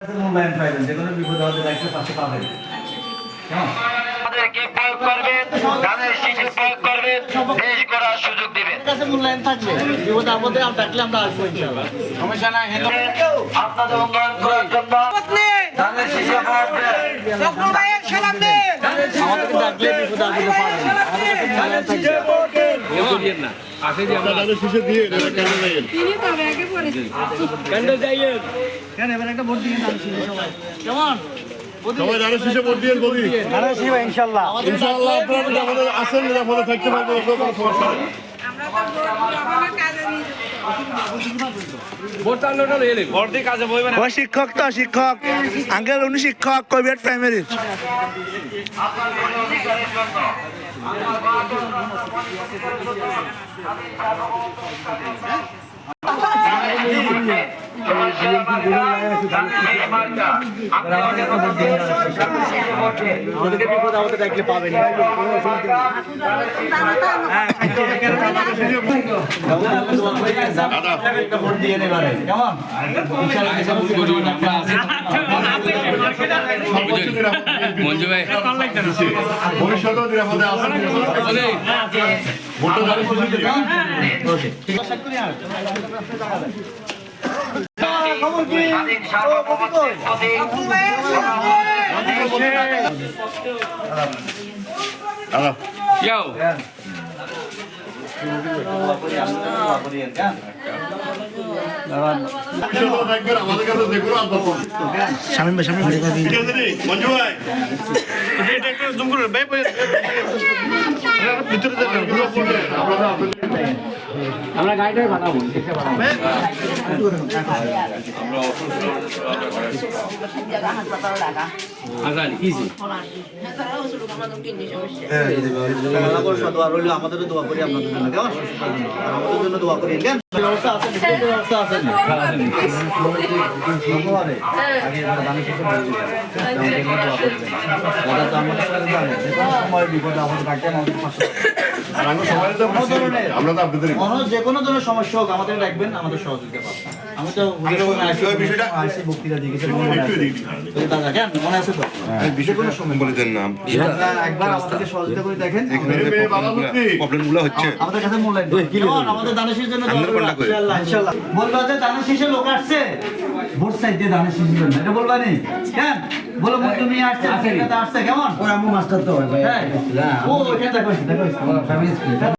মূল্যায়ন পাইবেন, যে কোনো বিপদ হতে দায়িত্ব পাশে পাবেন। আমাদেরকে প্রয়োগ করবেন, তাদের শিশু প্রয়োগ করবেন, দেশ গড়ার সুযোগ দিবেন। কাছে মূল্যায়ন থাকবে, বিপদ আপদে ডাকলে আমরা আসবো ইনশাআল্লাহ। সমস্যা নাই। আপনাদের উন্নয়ন করার জন্য তাদের শিশু প্রয়োগ আমাদেরকে ডাকলে বিপদ আপদে পাবেন, আমাদের কাছে মূল্যায়ন থাকবে। কেন এবার একটা ভোট দিয়ে দাঁড়িয়েছি সবাই, কেমন সবাই ধানের শীষে ভোট দিয়ে বলি ইনশাআল্লাহ ইনশাআল্লাহ আপনারা যদি আমাদের আসেন নিরাপদে থাকতে পারবেন, এগুলো কোনো সমস্যা নেই। ও শিক্ষক তো শিক্ষক আঙ্কেল উনি শিক্ষক কবির প্রাইমারির আমাদেরকে বিপদ আপদে ডাকলে পাবেন। ভোট দিয়ে নেবারে কেমন মঞ্জু ভাই ভবিষ্যতেও নিরাপদে আসেন ভোটটা ধানের শীষে দিবেন। স্বাধীন সার্বভৌমত্বের প্রতি Yo. ভবিষ্যতেও থাকবেন আমাদের কাছে, যে কোনো আন্দোলন শামিম ভাই শামিম ভাই ঠিক আছে রে মঞ্জু ভাই, ভিতরে যাবেন, আমরা গাড়িটাই বানাবো। Azal, easy. আমাদেরও দোয়া করি আপনাদের জন্য, কেমন আমাদের জন্য দোয়া করি। কেন ব্যবস্থা আছে, ব্যবস্থা আছে আর আমরা সবাই তো আমরা তো আপনাদের যে কোনো ধরনের সমস্যা হোক আমাদের ডাকবেন, আমাদের সহযোগিতা পাবেন। আমি তো আসি বক্তৃতা দিয়ে গেছি, দাদা কেন মনে আছে তো বিষয় কোনো সময় বলে দেন না একবার আমাদেরকে সহযোগিতা করে দেখেন। প্রবলেমগুলো হচ্ছে আমাদের কাছে মূল্যায়ন কেমন, আমাদের দানের জন্য ইনশাআল্লাহ বলবা যে দানের শীষে লোক আসছে, ভোট চাইতে দানের শীষের জন্য, এটা বলবা নি কেন বলো তুমি আসছে আসছে কেমন ওরা মাস্টার তো হয় ভাই, ও এখানে দেখো দেখো